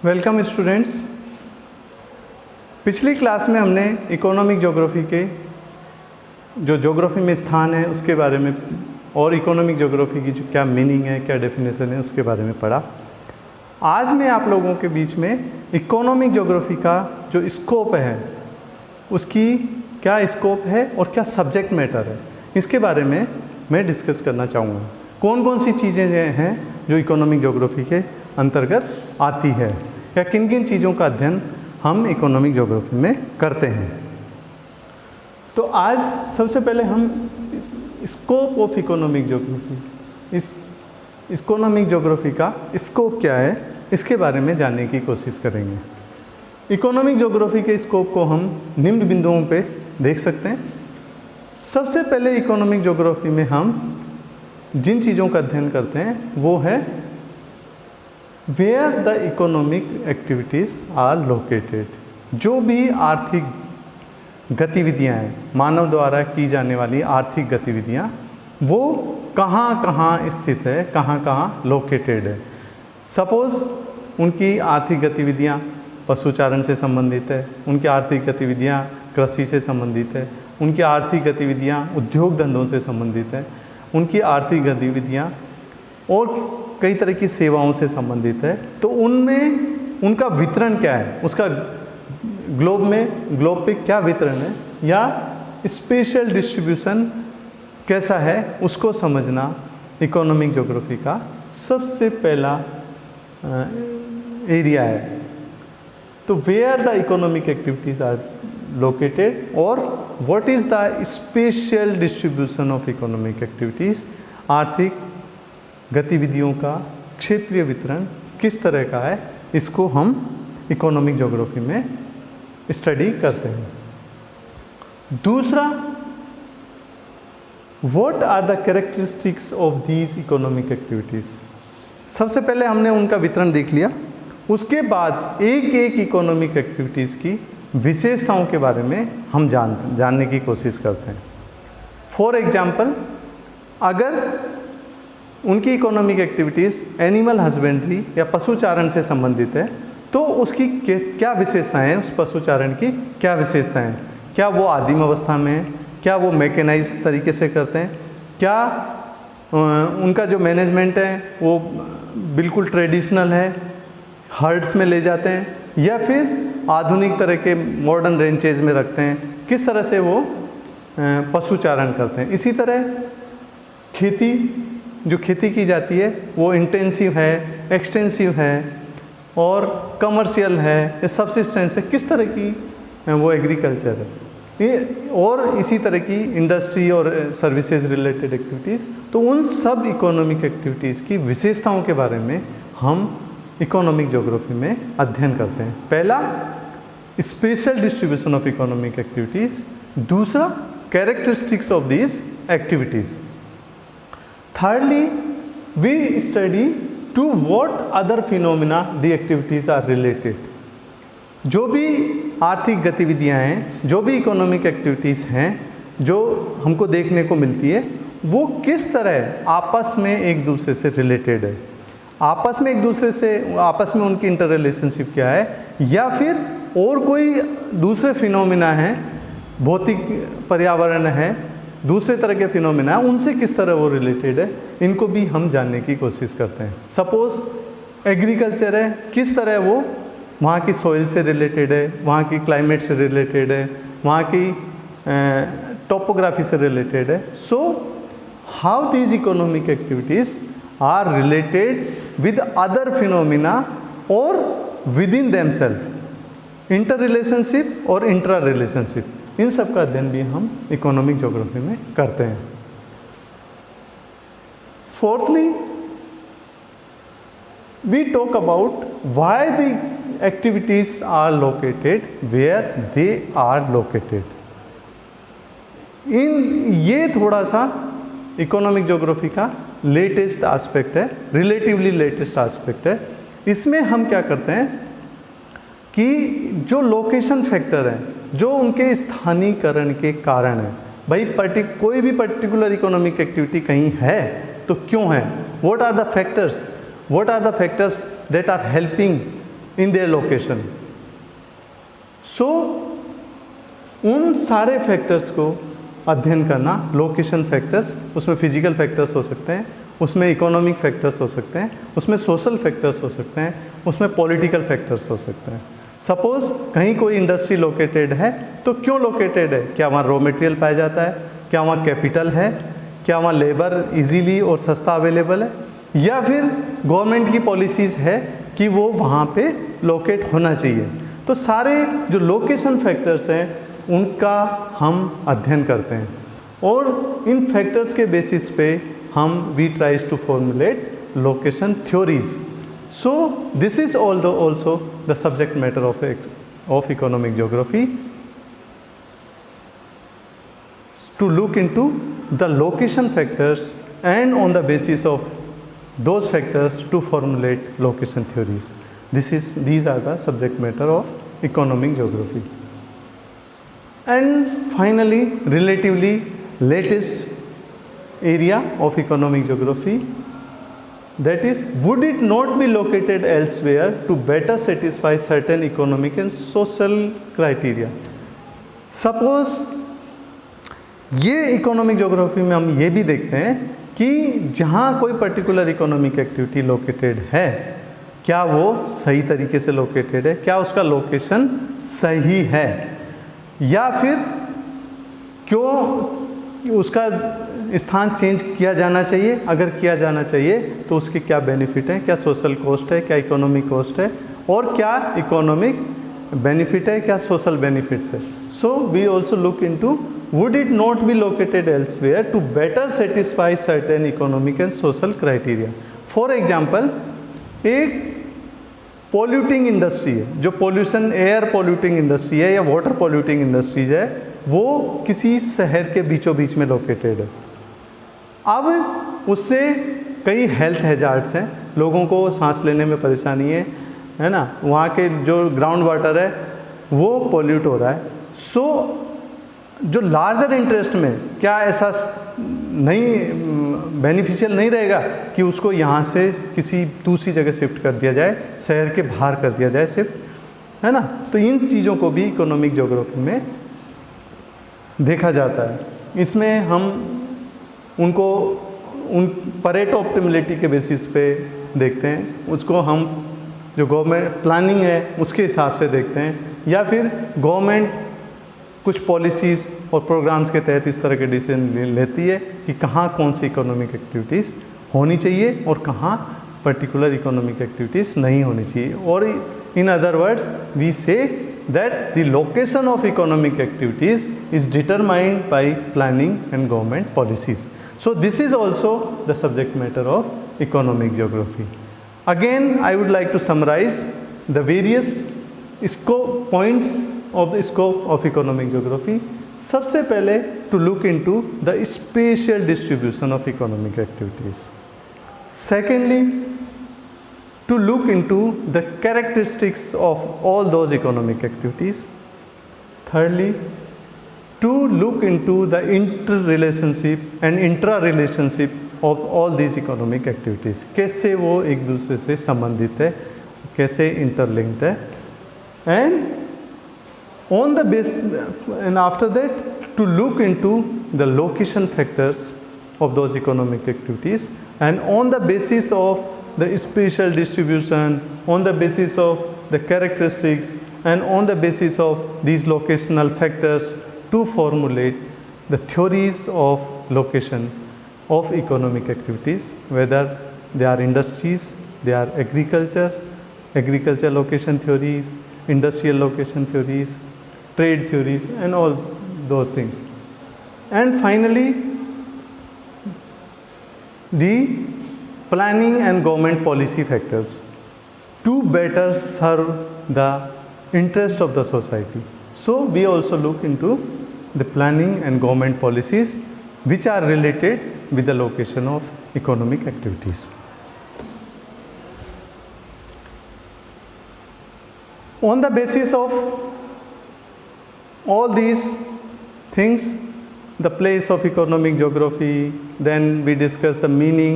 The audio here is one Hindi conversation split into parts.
Welcome students. पिछली क्लास में हमने इकोनॉमिक ज्योग्राफी के जो ज्योग्राफी में स्थान है उसके बारे में और इकोनॉमिक ज्योग्राफी की जो क्या मीनिंग है, क्या डेफिनेशन है, उसके बारे में पढ़ा। आज मैं आप लोगों के बीच में इकोनॉमिक ज्योग्राफी का जो स्कोप है, उसकी क्या स्कोप है और क्या सब्जेक्ट मैटर है, इसके बारे में मैं डिस्कस करना चाहूँगा। कौन कौन सी चीज़ें हैं जो इकोनॉमिक ज्योग्राफी के अंतर्गत आती है या किन किन चीज़ों का अध्ययन हम इकोनॉमिक ज्योग्राफी में करते हैं। तो आज सबसे पहले हम स्कोप ऑफ इकोनॉमिक ज्योग्राफी, इस इकोनॉमिक ज्योग्राफी का स्कोप क्या है, इसके बारे में जानने की कोशिश करेंगे। इकोनॉमिक ज्योग्राफी के स्कोप को हम निम्न बिंदुओं पे देख सकते हैं। सबसे पहले इकोनॉमिक ज्योग्राफी में हम जिन चीज़ों का अध्ययन करते हैं वो है where the economic activities are located. जो भी आर्थिक गतिविधियाँ हैं, मानव द्वारा की जाने वाली आर्थिक गतिविधियाँ, वो कहाँ कहाँ स्थित है, कहाँ कहाँ लोकेटेड है। सपोज़ उनकी आर्थिक गतिविधियाँ पशुचारण से संबंधित है, उनकी आर्थिक गतिविधियाँ कृषि से संबंधित है, उनकी आर्थिक गतिविधियाँ उद्योग धंधों से संबंधित है, उनकी आर्थिक गतिविधियाँ और कई तरह की सेवाओं से संबंधित है। तो उनमें उनका वितरण क्या है, उसका ग्लोब पे क्या वितरण है या स्पेशल डिस्ट्रीब्यूशन कैसा है, उसको समझना इकोनॉमिक ज्योग्राफी का सबसे पहला एरिया है। तो where the economic activities are located और what is the spatial distribution of economic activities, आर्थिक गतिविधियों का क्षेत्रीय वितरण किस तरह का है, इसको हम इकोनॉमिक ज्योग्राफी में स्टडी करते हैं। दूसरा, what are the characteristics of these economic activities. सबसे पहले हमने उनका वितरण देख लिया, उसके बाद एक एक इकोनॉमिक एक्टिविटीज़ की विशेषताओं के बारे में हम जानने की कोशिश करते हैं। फॉर एग्जाम्पल, अगर उनकी इकोनॉमिक एक्टिविटीज़ एनिमल हस्बेंड्री या पशुचारण से संबंधित है तो उसकी क्या विशेषताएं हैं, उस पशुचारण की क्या विशेषताएं हैं, क्या वो आदिम अवस्था में है, क्या वो मैकेनाइज तरीके से करते हैं, क्या उनका जो मैनेजमेंट है वो बिल्कुल ट्रेडिशनल है, हर्ड्स में ले जाते हैं, या फिर आधुनिक तरह के मॉडर्न रेंचेज में रखते हैं, किस तरह से वो पशुचारण करते हैं। इसी तरह खेती की जाती है वो इंटेंसिव है, एक्सटेंसिव है और कमर्शियल है या सब्सिस्टेंस है, किस तरह की वो एग्रीकल्चर है, ये और इसी तरह की इंडस्ट्री और सर्विसेज रिलेटेड एक्टिविटीज़। तो उन सब इकोनॉमिक एक्टिविटीज़ की विशेषताओं के बारे में हम इकोनॉमिक ज्योग्राफी में अध्ययन करते हैं। पहला, spatial distribution of economic activities. दूसरा, characteristics of these activities. Thirdly, we study to what other phenomena the activities are related. जो भी आर्थिक गतिविधियां हैं, जो भी इकोनॉमिक एक्टिविटीज़ हैं जो हमको देखने को मिलती है, वो किस तरह आपस में एक दूसरे से रिलेटेड है, आपस में उनकी इंटर रिलेशनशिप क्या है, या फिर और कोई दूसरे फिनोमिना हैं, भौतिक पर्यावरण है, दूसरे तरह के फिनोमिना उनसे किस तरह वो रिलेटेड है, इनको भी हम जानने की कोशिश करते हैं। सपोज़ एग्रीकल्चर है, किस तरह वो वहाँ की सॉइल से रिलेटेड है, वहाँ की क्लाइमेट से रिलेटेड है, वहाँ की टोपोग्राफी से रिलेटेड है। So how these economic activities are related with other phenomena और within themself, inter relationship और इंट्रा रिलेशनशिप, इन सब का अध्ययन भी हम इकोनॉमिक ज्योग्राफी में करते हैं। Fourthly, we talk about why the activities are located where they are located. ये थोड़ा सा इकोनॉमिक ज्योग्राफी का लेटेस्ट एस्पेक्ट है, रिलेटिवली लेटेस्ट एस्पेक्ट है। इसमें हम क्या करते हैं कि जो लोकेशन फैक्टर है, जो उनके स्थानीयकरण के कारण है, भाई कोई भी पर्टिकुलर इकोनॉमिक एक्टिविटी कहीं है तो क्यों है, what are the factors that are helping in their location. So उन सारे फैक्टर्स को अध्ययन करना, लोकेशन फैक्टर्स, उसमें फिजिकल फैक्टर्स हो सकते हैं, उसमें इकोनॉमिक फैक्टर्स हो सकते हैं, उसमें सोशल फैक्टर्स हो सकते हैं, उसमें पॉलिटिकल फैक्टर्स हो सकते हैं। सपोज़ कहीं कोई इंडस्ट्री लोकेटेड है तो क्यों लोकेटेड है? क्या वहाँ रॉ मटेरियल पाया जाता है? क्या वहाँ कैपिटल है? क्या वहाँ लेबर इजीली और सस्ता अवेलेबल है? या फिर गवर्नमेंट की पॉलिसीज़ है कि वो वहाँ पे लोकेट होना चाहिए? तो सारे जो लोकेशन फैक्टर्स हैं उनका हम अध्ययन करते हैं और इन फैक्टर्स के बेसिस पे हम we tries to formulate location theories. So this is also the subject matter of economic geography, to look into the location factors and on the basis of those factors to formulate location theories. These are the subject matter of economic geography. And finally, relatively latest area of economic geography, that is, would it not be located elsewhere to better satisfy certain economic and social criteria? Suppose ये इकोनॉमिक ज्योग्राफी में हम ये भी देखते हैं कि जहाँ कोई पर्टिकुलर इकोनॉमिक एक्टिविटी लोकेटेड है, क्या वो सही तरीके से लोकेटेड है, क्या उसका लोकेशन सही है, या फिर क्यों उसका स्थान चेंज किया जाना चाहिए, अगर किया जाना चाहिए तो उसके क्या बेनिफिट हैं, क्या सोशल कॉस्ट है, क्या इकोनॉमिक कॉस्ट है, और क्या इकोनॉमिक बेनिफिट है, क्या सोशल बेनिफिट्स है. So we also look into would it not be located elsewhere to better satisfy certain economic and social criteria. For example, एक पॉल्यूटिंग इंडस्ट्री है, जो पोल्यूशन एयर पॉल्यूटिंग इंडस्ट्री है या वाटर पॉल्यूटिंग इंडस्ट्रीज है, वो किसी शहर के बीचों बीच में लोकेटेड है. अब उससे कई हेल्थ हैजार्ड्स हैं, लोगों को सांस लेने में परेशानी है ना, वहाँ के जो ग्राउंड वाटर है वो पॉल्यूट हो रहा है. सो जो लार्जर इंटरेस्ट में क्या ऐसा नहीं बेनिफिशियल नहीं रहेगा कि उसको यहाँ से किसी दूसरी जगह शिफ्ट कर दिया जाए, शहर के बाहर कर दिया जाए शिफ्ट, है ना. तो इन चीज़ों को भी इकोनॉमिक ज्योग्राफी में देखा जाता है. इसमें हम उनको उन परेटो ऑप्टिमलिटी के बेसिस पे देखते हैं, उसको हम जो गवर्नमेंट प्लानिंग है उसके हिसाब से देखते हैं, या फिर गवर्नमेंट कुछ पॉलिसीज़ और प्रोग्राम्स के तहत इस तरह के डिसीजन लेती है कि कहाँ कौन सी इकोनॉमिक एक्टिविटीज़ होनी चाहिए और कहाँ पर्टिकुलर इकोनॉमिक एक्टिविटीज़ नहीं होनी चाहिए. और in other words we say that the location of economic activities is determined by planning and government policies. So this is also the subject matter of economic geography. Again I would like to summarise the various scope points of the scope of economic geography. सबसे पहले to look into the spatial distribution of economic activities. Secondly, to look into the characteristics of all those economic activities. Thirdly, to look into the interrelationship and intra-relationship of all these economic activities. कैसे वो एक दूसरे से संबंधित है, कैसे interlinked है, and on the basis, and after that to look into the location factors of those economic activities, and on the basis of the spatial distribution, on the basis of the characteristics, and on the basis of these locational factors to formulate the theories of location of economic activities, whether they are industries, they are agriculture location theories, industrial location theories, trade theories, and all those things. And finally, the planning and government policy factors to better serve the interest of the society. So we also look into the planning and government policies which are related with the location of economic activities. On the basis of all these things, the place of economic geography, then we discussed the meaning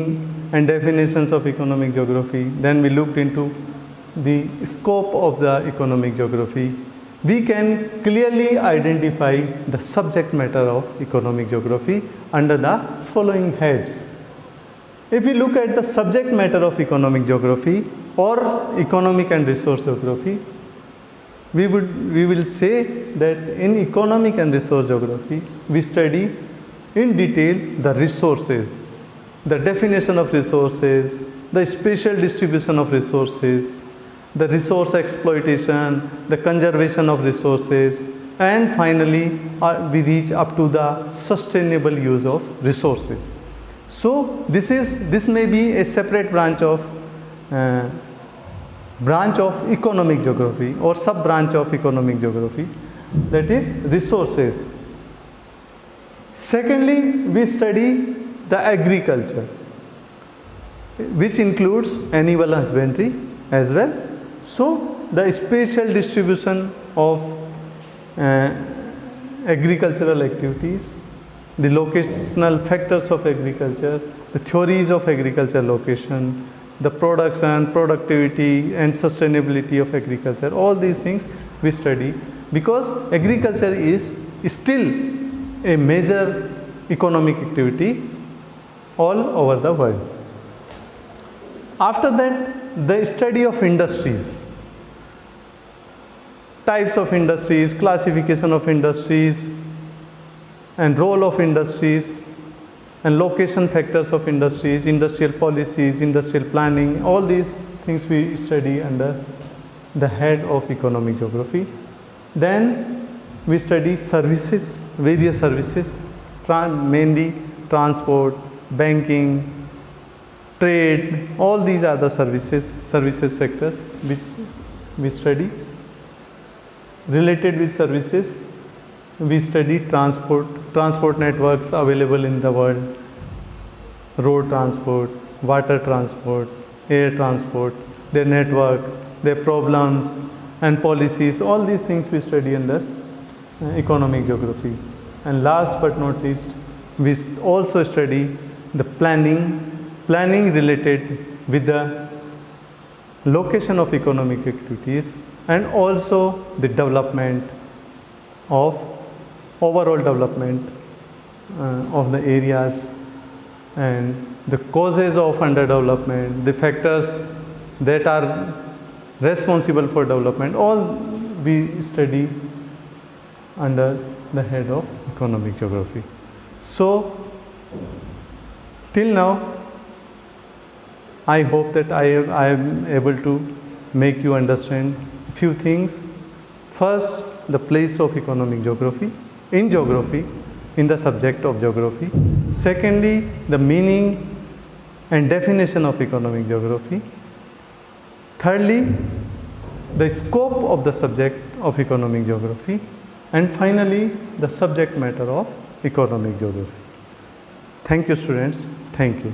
and definitions of economic geography, then we looked into the scope of the economic geography, we can clearly identify the subject matter of economic geography under the following heads. If we look at the subject matter of economic geography or economic and resource geography, we will say that in economic and resource geography, we study in detail the resources, the definition of resources, the spatial distribution of resources, the resource exploitation, the conservation of resources, and finally we reach up to the sustainable use of resources. So this may be a separate branch of economic geography or sub branch of economic geography, that is resources. Secondly, we study the agriculture, which includes animal husbandry as well. So the spatial distribution of agricultural activities, the locational factors of agriculture, the theories of agriculture location, the production, productivity and sustainability of agriculture, all these things we study, because agriculture is still a major economic activity all over the world. After that, the study of industries, types of industries, classification of industries and role of industries and location factors of industries, industrial policies, industrial planning, all these things we study under the head of economic geography. Then we study services, various services, mainly transport, banking, trade, all these are the services sector which we study. Related with services, we study transport networks available in the world, road transport, water transport, air transport, their network, their problems and policies, all these things we study under economic geography. And last but not least, we also study the planning related with the location of economic activities and also the development of overall development of the areas and the causes of underdevelopment, the factors that are responsible for development, all we study under the head of economic geography. So till now, I hope that I am able to make you understand a few things. First, the place of economic geography in geography, in the subject of geography. Secondly, the meaning and definition of economic geography. Thirdly, the scope of the subject of economic geography. And finally, the subject matter of economic geography. Thank you, students. Thank you.